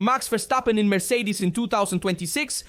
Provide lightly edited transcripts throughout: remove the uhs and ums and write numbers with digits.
Max Verstappen in Mercedes in 2026.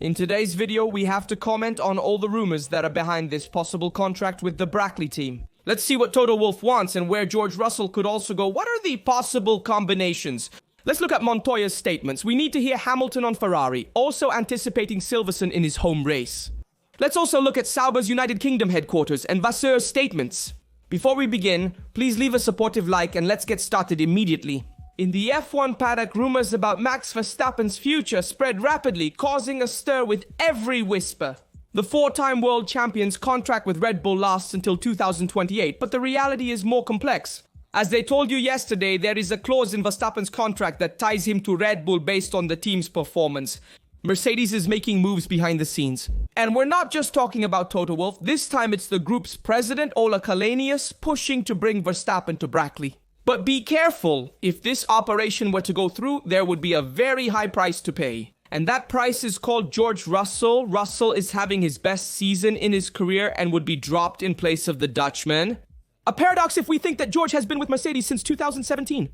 In today's video, we have to comment on all the rumors that are behind this possible contract with the Brackley team. Let's see what Toto Wolff wants and where George Russell could also go. What are the possible combinations? Let's look at Montoya's statements. We need to hear Hamilton on Ferrari, also anticipating Silverstone in his home race. Let's also look at Sauber's United Kingdom headquarters and Vasseur's statements. Before we begin, please leave a supportive like and let's get started immediately. In the F1 paddock, rumors about Max Verstappen's future spread rapidly, causing a stir with every whisper. The four-time world champion's contract with Red Bull lasts until 2028, but the reality is more complex. As they told you yesterday, there is a clause in Verstappen's contract that ties him to Red Bull based on the team's performance. Mercedes is making moves behind the scenes. And we're not just talking about Toto Wolff. This time it's the group's president, Ola Kalenius, pushing to bring Verstappen to Brackley. But be careful. If this operation were to go through, there would be a very high price to pay. And that price is called George Russell. Russell is having his best season in his career and would be dropped in place of the Dutchman. A paradox if we think that George has been with Mercedes since 2017.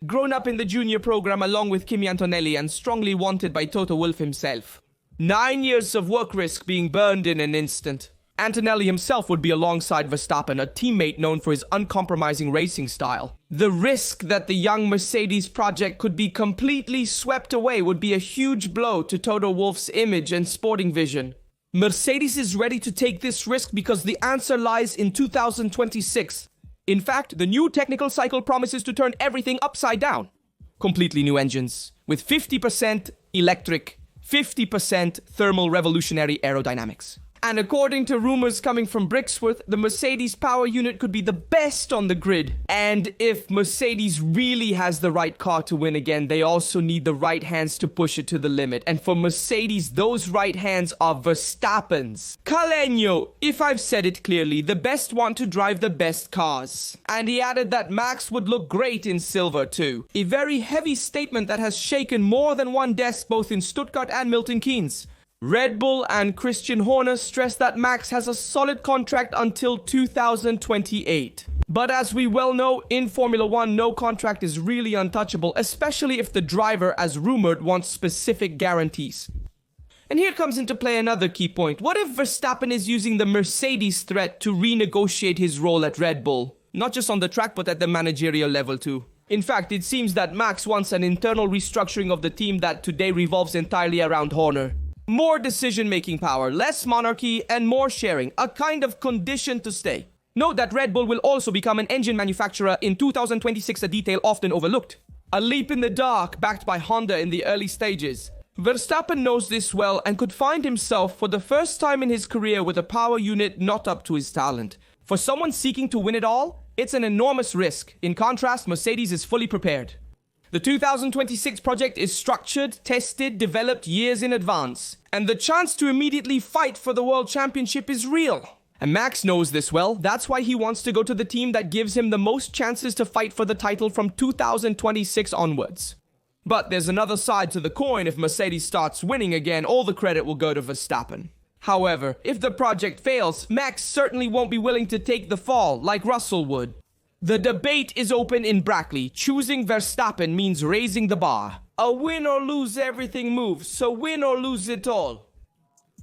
Grown up in the junior program along with Kimi Antonelli and strongly wanted by Toto Wolff himself. 9 years of work risk being burned in an instant. Antonelli himself would be alongside Verstappen, a teammate known for his uncompromising racing style. The risk that the young Mercedes project could be completely swept away would be a huge blow to Toto Wolff's image and sporting vision. Mercedes is ready to take this risk because the answer lies in 2026. In fact, the new technical cycle promises to turn everything upside down. Completely new engines, with 50% electric, 50% thermal revolutionary aerodynamics. And according to rumors coming from Brixworth, the Mercedes power unit could be the best on the grid. And if Mercedes really has the right car to win again, they also need the right hands to push it to the limit. And for Mercedes, those right hands are Verstappen's. Caleno, if I've said it clearly, the best want to drive the best cars. And he added that Max would look great in silver too. A very heavy statement that has shaken more than one desk both in Stuttgart and Milton Keynes. Red Bull and Christian Horner stressed that Max has a solid contract until 2028. But as we well know, in Formula 1, no contract is really untouchable, especially if the driver, as rumored, wants specific guarantees. And here comes into play another key point. What if Verstappen is using the Mercedes threat to renegotiate his role at Red Bull? Not just on the track, but at the managerial level too. In fact, it seems that Max wants an internal restructuring of the team that today revolves entirely around Horner. More decision-making power, less monarchy, and more sharing, a kind of condition to stay. Note that Red Bull will also become an engine manufacturer in 2026, a detail often overlooked. A leap in the dark backed by Honda in the early stages. Verstappen knows this well and could find himself for the first time in his career with a power unit not up to his talent. For someone seeking to win it all, it's an enormous risk. In contrast, Mercedes is fully prepared. The 2026 project is structured, tested, developed years in advance. And the chance to immediately fight for the World Championship is real. And Max knows this well. That's why he wants to go to the team that gives him the most chances to fight for the title from 2026 onwards. But there's another side to the coin. If Mercedes starts winning again, all the credit will go to Verstappen. However, if the project fails, Max certainly won't be willing to take the fall like Russell would. The debate is open in Brackley. Choosing Verstappen means raising the bar. A win or lose everything moves, so win or lose it all.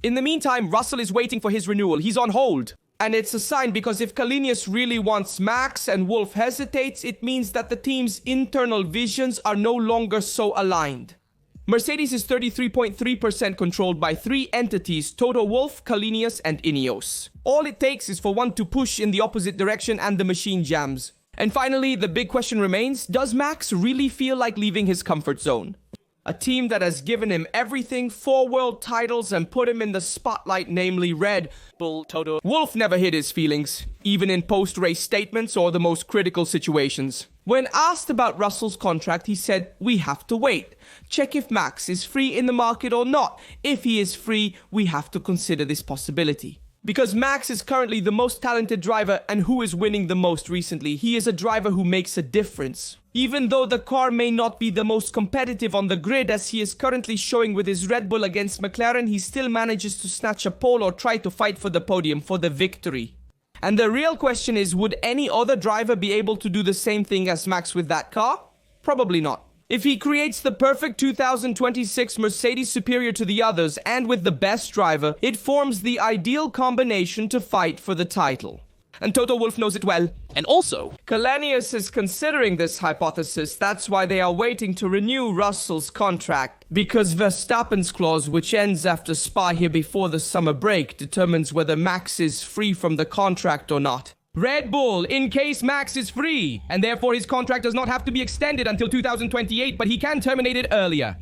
In the meantime, Russell is waiting for his renewal. He's on hold. And it's a sign because if Kalenius really wants Max and Wolff hesitates, it means that the team's internal visions are no longer so aligned. Mercedes is 33.3% controlled by three entities: Toto Wolff, Kalenius, and Ineos. All it takes is for one to push in the opposite direction and the machine jams. And finally, the big question remains, does Max really feel like leaving his comfort zone? A team that has given him everything, 4 world titles, and put him in the spotlight, namely Red Bull. Toto Wolff never hid his feelings, even in post-race statements or the most critical situations. When asked about Russell's contract, he said, "We have to wait. Check if Max is free in the market or not. If he is free, we have to consider this possibility." Because Max is currently the most talented driver, and who is winning the most recently. He is a driver who makes a difference. Even though the car may not be the most competitive on the grid, as he is currently showing with his Red Bull against McLaren, he still manages to snatch a pole or try to fight for the podium, for the victory. And the real question is, would any other driver be able to do the same thing as Max with that car? Probably not. If he creates the perfect 2026 Mercedes superior to the others and with the best driver, it forms the ideal combination to fight for the title. And Toto Wolff knows it well. And also, Kalanius is considering this hypothesis. That's why they are waiting to renew Russell's contract. Because Verstappen's clause, which ends after Spa here before the summer break, determines whether Max is free from the contract or not. Red Bull, in case Max is free, and therefore his contract does not have to be extended until 2028, but he can terminate it earlier.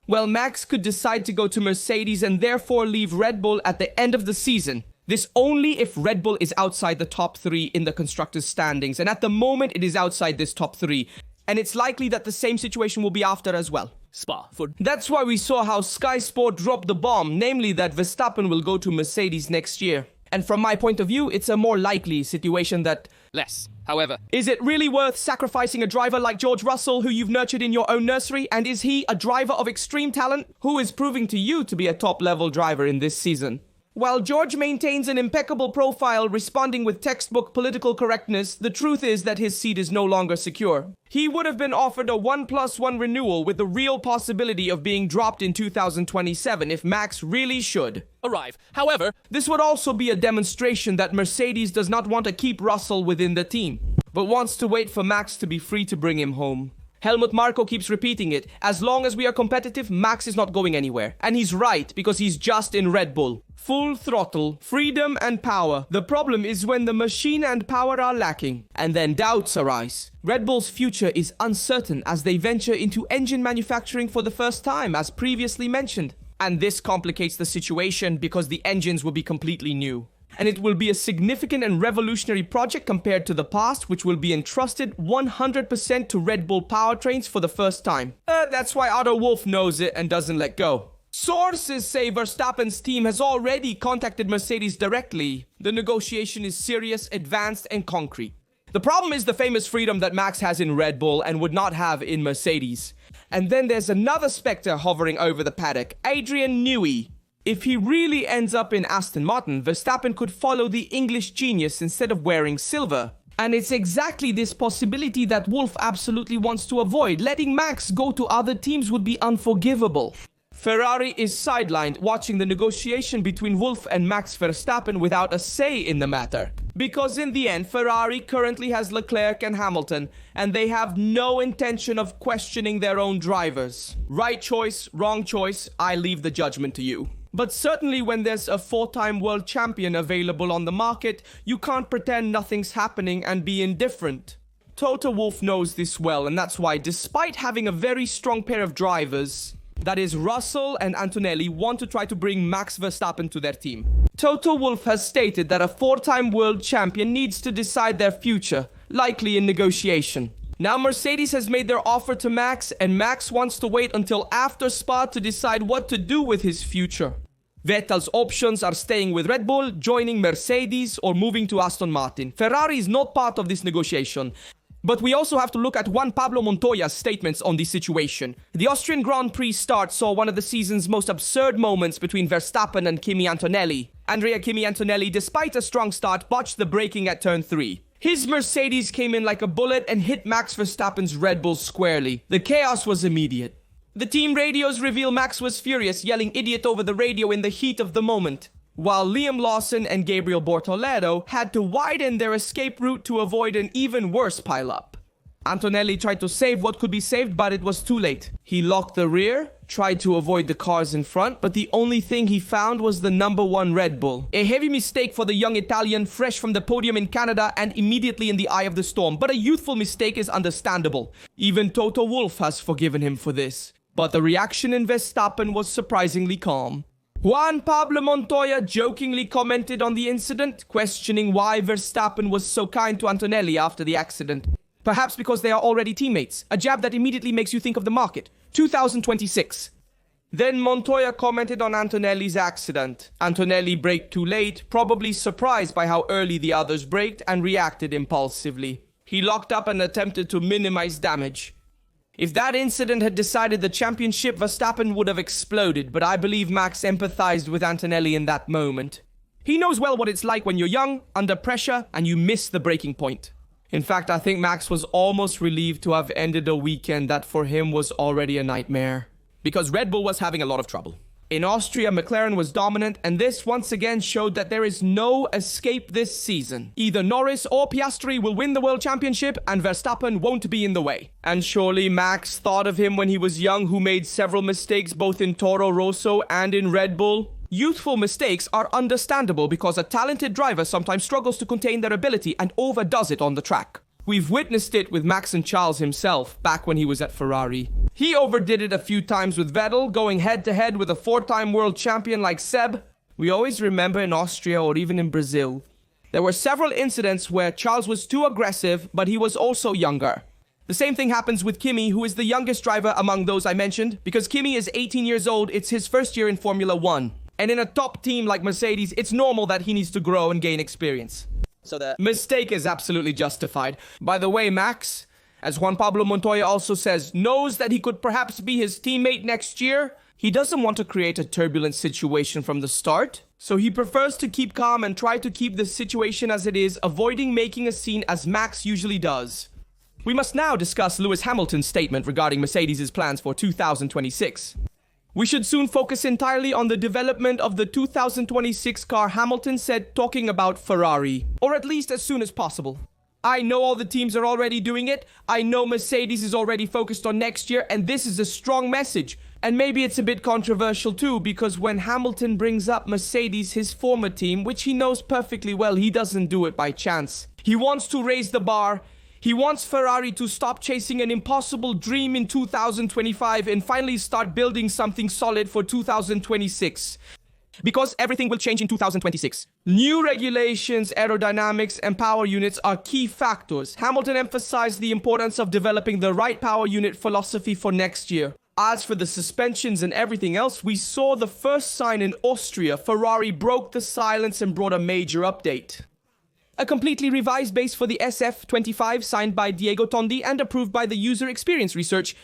Well, Max could decide to go to Mercedes and therefore leave Red Bull at the end of the season. This only if Red Bull is outside the top 3 in the constructors' standings, and at the moment it is outside this top 3. And it's likely that the same situation will be after as well. Spa for... That's why we saw how Sky Sport dropped the bomb, namely that Verstappen will go to Mercedes next year. And from my point of view, it's a more likely situation that... Less, however. Is it really worth sacrificing a driver like George Russell, who you've nurtured in your own nursery? And is he a driver of extreme talent, who is proving to you to be a top-level driver in this season? While George maintains an impeccable profile responding with textbook political correctness, the truth is that his seat is no longer secure. He would have been offered a 1+1 renewal with the real possibility of being dropped in 2027 if Max really should arrive. However, this would also be a demonstration that Mercedes does not want to keep Russell within the team, but wants to wait for Max to be free to bring him home. Helmut Marko keeps repeating it. As long as we are competitive, Max is not going anywhere. And he's right, because he's just in Red Bull. Full throttle, freedom and power. The problem is when the machine and power are lacking, and then doubts arise. Red Bull's future is uncertain as they venture into engine manufacturing for the first time, as previously mentioned. And this complicates the situation because the engines will be completely new. And it will be a significant and revolutionary project compared to the past, which will be entrusted 100% to Red Bull powertrains for the first time. That's why Otto Wolff knows it and doesn't let go. Sources say Verstappen's team has already contacted Mercedes directly. The negotiation is serious, advanced, and concrete. The problem is the famous freedom that Max has in Red Bull and would not have in Mercedes. And then there's another spectre hovering over the paddock, Adrian Newey. If he really ends up in Aston Martin, Verstappen could follow the English genius instead of wearing silver. And it's exactly this possibility that Wolff absolutely wants to avoid. Letting Max go to other teams would be unforgivable. Ferrari is sidelined, watching the negotiation between Wolff and Max Verstappen without a say in the matter. Because in the end, Ferrari currently has Leclerc and Hamilton, and they have no intention of questioning their own drivers. Right choice, wrong choice, I leave the judgment to you. But certainly when there's a 4-time world champion available on the market, you can't pretend nothing's happening and be indifferent. Toto Wolff knows this well, and that's why, despite having a very strong pair of drivers, that is, Russell and Antonelli, want to try to bring Max Verstappen to their team. Toto Wolff has stated that a 4-time world champion needs to decide their future, likely in negotiation. Now Mercedes has made their offer to Max, and Max wants to wait until after Spa to decide what to do with his future. Vettel's options are staying with Red Bull, joining Mercedes, or moving to Aston Martin. Ferrari is not part of this negotiation. But we also have to look at Juan Pablo Montoya's statements on this situation. The Austrian Grand Prix start saw one of the season's most absurd moments between Verstappen and Kimi Antonelli. Andrea Kimi Antonelli, despite a strong start, botched the braking at turn 3. His Mercedes came in like a bullet and hit Max Verstappen's Red Bull squarely. The chaos was immediate. The team radios reveal Max was furious, yelling idiot over the radio in the heat of the moment, while Liam Lawson and Gabriel Bortoledo had to widen their escape route to avoid an even worse pileup. Antonelli tried to save what could be saved, but it was too late. He locked the rear, tried to avoid the cars in front, but the only thing he found was the #1 Red Bull. A heavy mistake for the young Italian, fresh from the podium in Canada and immediately in the eye of the storm, but a youthful mistake is understandable. Even Toto Wolff has forgiven him for this. But the reaction in Verstappen was surprisingly calm. Juan Pablo Montoya jokingly commented on the incident, questioning why Verstappen was so kind to Antonelli after the accident. Perhaps because they are already teammates, a jab that immediately makes you think of the market. 2026. Then Montoya commented on Antonelli's accident. Antonelli braked too late, probably surprised by how early the others braked, and reacted impulsively. He locked up and attempted to minimize damage. If that incident had decided the championship, Verstappen would have exploded, but I believe Max empathized with Antonelli in that moment. He knows well what it's like when you're young, under pressure, and you miss the breaking point. In fact, I think Max was almost relieved to have ended a weekend that for him was already a nightmare. Because Red Bull was having a lot of trouble. In Austria, McLaren was dominant, and this once again showed that there is no escape this season. Either Norris or Piastri will win the World Championship, and Verstappen won't be in the way. And surely Max thought of him when he was young, who made several mistakes both in Toro Rosso and in Red Bull. Youthful mistakes are understandable because a talented driver sometimes struggles to contain their ability and overdoes it on the track. We've witnessed it with Max and Charles himself, back when he was at Ferrari. He overdid it a few times with Vettel, going head-to-head with a 4-time world champion like Seb. We always remember in Austria or even in Brazil, there were several incidents where Charles was too aggressive, but he was also younger. The same thing happens with Kimi, who is the youngest driver among those I mentioned, because Kimi is 18 years old, it's his first year in Formula 1. And in a top team like Mercedes, it's normal that he needs to grow and gain experience. So the mistake is absolutely justified. By the way, Max, as Juan Pablo Montoya also says, knows that he could perhaps be his teammate next year. He doesn't want to create a turbulent situation from the start, so he prefers to keep calm and try to keep the situation as it is, avoiding making a scene as Max usually does. We must now discuss Lewis Hamilton's statement regarding Mercedes' plans for 2026. We should soon focus entirely on the development of the 2026 car, Hamilton said, talking about Ferrari. Or at least as soon as possible. I know all the teams are already doing it. I know Mercedes is already focused on next year, and this is a strong message. And maybe it's a bit controversial too, because when Hamilton brings up Mercedes, his former team, which he knows perfectly well, he doesn't do it by chance. He wants to raise the bar. He wants Ferrari to stop chasing an impossible dream in 2025 and finally start building something solid for 2026. Because everything will change in 2026. New regulations, aerodynamics, and power units are key factors. Hamilton emphasized the importance of developing the right power unit philosophy for next year. As for the suspensions and everything else, we saw the first sign in Austria. Ferrari broke the silence and brought a major update. A completely revised base for the SF25 signed by Diego Tondi and approved by the user experience research.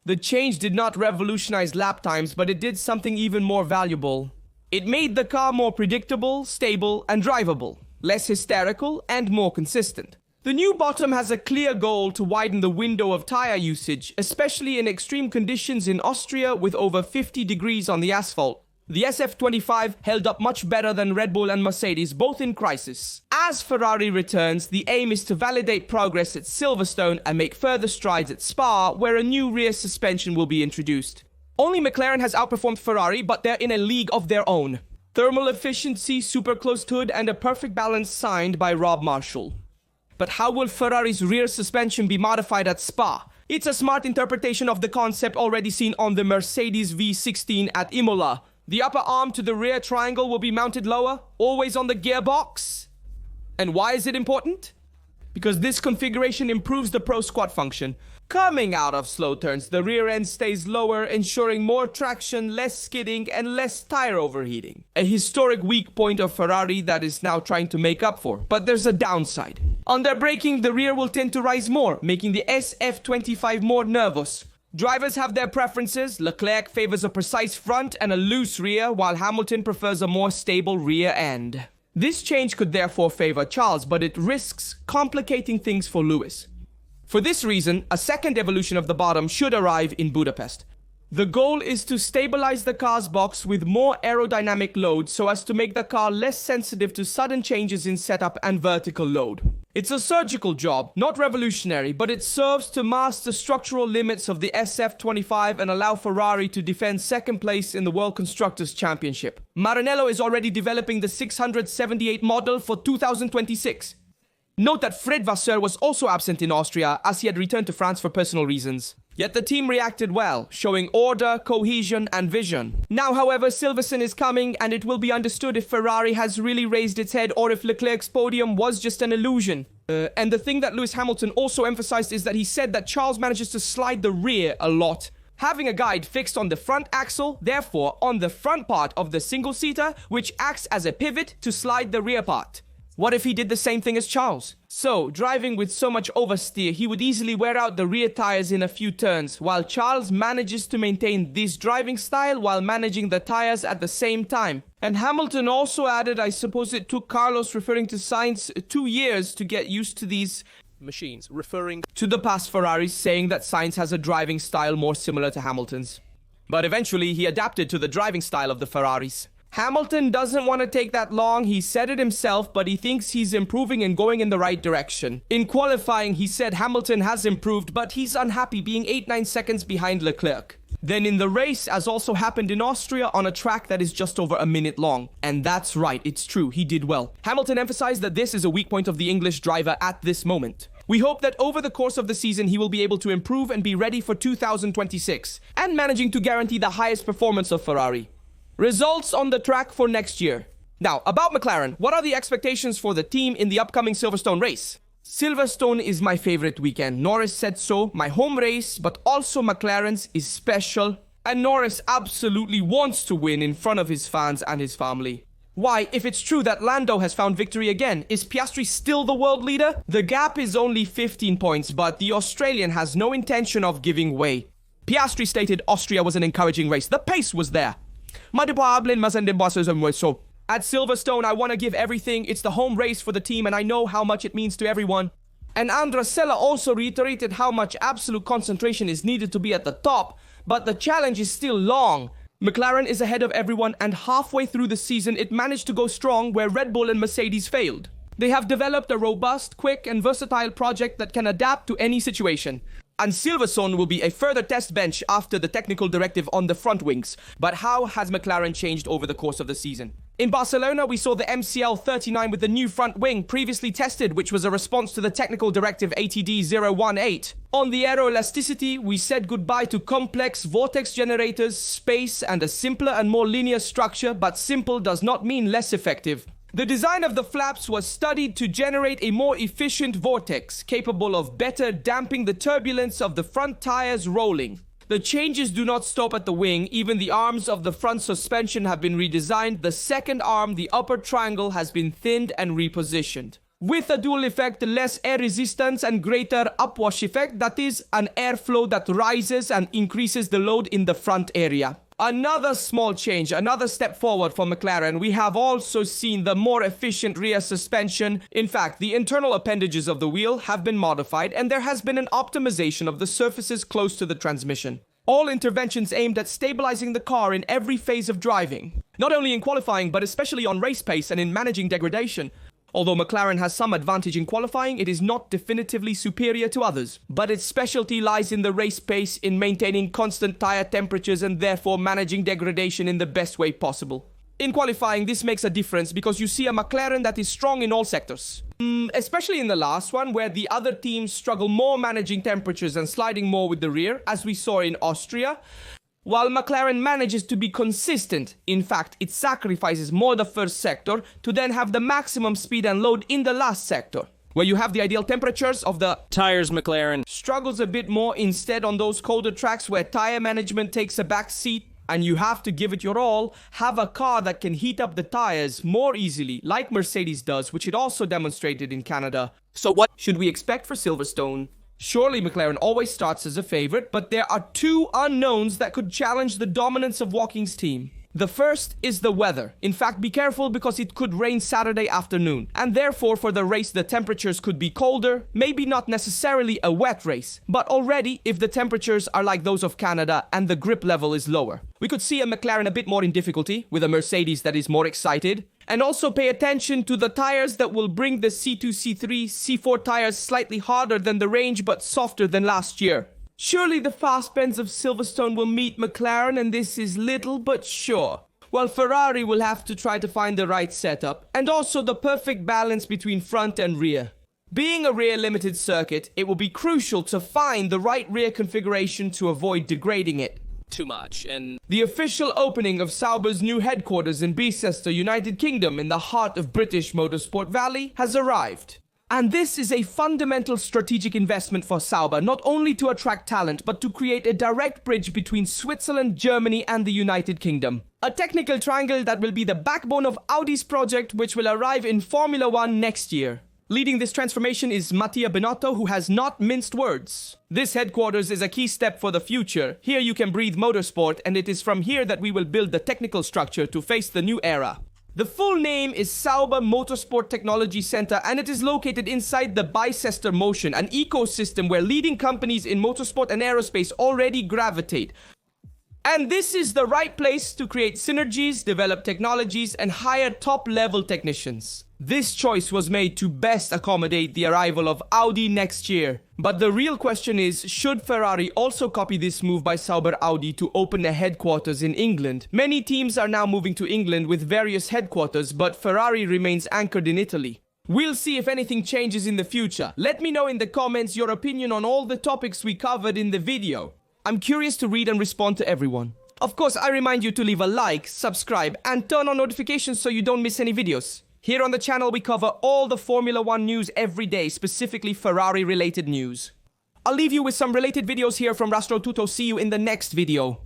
The change did not revolutionize lap times, but it did something even more valuable. It made the car more predictable, stable, and drivable, less hysterical, and more consistent. The new bottom has a clear goal to widen the window of tire usage, especially in extreme conditions in Austria with over 50 degrees on the asphalt. The SF25 held up much better than Red Bull and Mercedes, both in crisis. As Ferrari returns, the aim is to validate progress at Silverstone and make further strides at Spa, where a new rear suspension will be introduced. Only McLaren has outperformed Ferrari, but they're in a league of their own. Thermal efficiency, super closed hood, and a perfect balance signed by Rob Marshall. But how will Ferrari's rear suspension be modified at Spa? It's a smart interpretation of the concept already seen on the Mercedes V16 at Imola. The upper arm to the rear triangle will be mounted lower, always on the gearbox. And why is it important? Because this configuration improves the pro squat function. Coming out of slow turns, the rear end stays lower, ensuring more traction, less skidding, and less tire overheating. A historic weak point of Ferrari that is now trying to make up for. But there's a downside. Under braking, the rear will tend to rise more, making the SF25 more nervous. Drivers have their preferences. Leclerc favors a precise front and a loose rear, while Hamilton prefers a more stable rear end. This change could therefore favor Charles, but it risks complicating things for Lewis. For this reason, a second evolution of the bottom should arrive in Budapest. The goal is to stabilize the car's box with more aerodynamic load so as to make the car less sensitive to sudden changes in setup and vertical load. It's a surgical job, not revolutionary, but it serves to mask the structural limits of the SF25 and allow Ferrari to defend second place in the World Constructors' Championship. Maranello is already developing the 678 model for 2026. Note that Fred Vasseur was also absent in Austria as he had returned to France for personal reasons. Yet the team reacted well, showing order, cohesion, and vision. Now, however, Silverstone is coming, and it will be understood if Ferrari has really raised its head or if Leclerc's podium was just an illusion. And the thing that Lewis Hamilton also emphasized is that he said that Charles manages to slide the rear a lot. Having a guide fixed on the front axle, therefore on the front part of the single-seater, which acts as a pivot to slide the rear part. What if he did the same thing as Charles? So, driving with so much oversteer, he would easily wear out the rear tires in a few turns, while Charles manages to maintain this driving style while managing the tires at the same time. And Hamilton also added, I suppose it took Carlos, referring to Sainz, 2 years to get used to these machines, referring to the past Ferraris, saying that Sainz has a driving style more similar to Hamilton's. But eventually he adapted to the driving style of the Ferraris. Hamilton doesn't want to take that long, he said it himself, but he thinks he's improving and going in the right direction. In qualifying, he said Hamilton has improved, but he's unhappy being 8-9 seconds behind Leclerc. Then in the race, as also happened in Austria, on a track that is just over a minute long. And that's right, it's true, he did well. Hamilton emphasized that this is a weak point of the English driver at this moment. We hope that over the course of the season he will be able to improve and be ready for 2026, and managing to guarantee the highest performance of Ferrari. Results on the track for next year. Now, about McLaren, what are the expectations for the team in the upcoming Silverstone race? Silverstone is my favorite weekend. Norris said so, my home race, but also McLaren's is special. And Norris absolutely wants to win in front of his fans and his family. Why, if it's true that Lando has found victory again, is Piastri still the world leader? The gap is only 15 points, but the Australian has no intention of giving way. Piastri stated Austria was an encouraging race. The pace was there. At Silverstone, I want to give everything. It's the home race for the team and I know how much it means to everyone. And Andrasella also reiterated how much absolute concentration is needed to be at the top, but the challenge is still long. McLaren is ahead of everyone and halfway through the season it managed to go strong where Red Bull and Mercedes failed. They have developed a robust, quick and versatile project that can adapt to any situation. And Silverstone will be a further test bench after the technical directive on the front wings. But how has McLaren changed over the course of the season? In Barcelona, we saw the MCL 39 with the new front wing previously tested, which was a response to the technical directive ATD 018. On the aeroelasticity, we said goodbye to complex vortex generators, space, and a simpler and more linear structure, but simple does not mean less effective. The design of the flaps was studied to generate a more efficient vortex, capable of better damping the turbulence of the front tires rolling. The changes do not stop at the wing, even the arms of the front suspension have been redesigned. The second arm, the upper triangle, has been thinned and repositioned. With a dual effect, less air resistance and greater upwash effect, that is, an airflow that rises and increases the load in the front area. Another small change, another step forward for McLaren. We have also seen the more efficient rear suspension. In fact, the internal appendages of the wheel have been modified and there has been an optimization of the surfaces close to the transmission. All interventions aimed at stabilizing the car in every phase of driving. Not only in qualifying, but especially on race pace and in managing degradation. Although McLaren has some advantage in qualifying, it is not definitively superior to others. But its specialty lies in the race pace, in maintaining constant tire temperatures and therefore managing degradation in the best way possible. In qualifying, this makes a difference because you see a McLaren that is strong in all sectors. Especially in the last one, where the other teams struggle more managing temperatures and sliding more with the rear, as we saw in Austria. While McLaren manages to be consistent, in fact, it sacrifices more the first sector to then have the maximum speed and load in the last sector. Where you have the ideal temperatures of the tires, McLaren struggles a bit more instead on those colder tracks where tire management takes a back seat and you have to give it your all, have a car that can heat up the tires more easily, like Mercedes does, which it also demonstrated in Canada. So what should we expect for Silverstone? Surely McLaren always starts as a favorite, but there are two unknowns that could challenge the dominance of Walking's team. The first is the weather. In fact, be careful because it could rain Saturday afternoon. And therefore, for the race, the temperatures could be colder. Maybe not necessarily a wet race, but already if the temperatures are like those of Canada and the grip level is lower. We could see a McLaren a bit more in difficulty, with a Mercedes that is more excited. And also pay attention to the tires that will bring the C2, C3, C4 tires slightly harder than the range but softer than last year. Surely the fast bends of Silverstone will meet McLaren, and this is little but sure. While Ferrari will have to try to find the right setup, and also the perfect balance between front and rear. Being a rear limited circuit, it will be crucial to find the right rear configuration to avoid degrading it too much. And the official opening of Sauber's new headquarters in Bicester, United Kingdom, in the heart of British Motorsport Valley, has arrived. And this is a fundamental strategic investment for Sauber, not only to attract talent, but to create a direct bridge between Switzerland, Germany and the United Kingdom. A technical triangle that will be the backbone of Audi's project, which will arrive in Formula 1 next year. Leading this transformation is Mattia Binotto, who has not minced words. This headquarters is a key step for the future. Here you can breathe motorsport, and it is from here that we will build the technical structure to face the new era. The full name is Sauber Motorsport Technology Center, and it is located inside the Bicester Motion, an ecosystem where leading companies in motorsport and aerospace already gravitate. And this is the right place to create synergies, develop technologies, and hire top-level technicians. This choice was made to best accommodate the arrival of Audi next year. But the real question is, should Ferrari also copy this move by Sauber Audi to open a headquarters in England? Many teams are now moving to England with various headquarters, but Ferrari remains anchored in Italy. We'll see if anything changes in the future. Let me know in the comments your opinion on all the topics we covered in the video. I'm curious to read and respond to everyone. Of course, I remind you to leave a like, subscribe, and turn on notifications so you don't miss any videos. Here on the channel, we cover all the Formula 1 news every day, specifically Ferrari-related news. I'll leave you with some related videos here from Rastro Tuto. See you in the next video.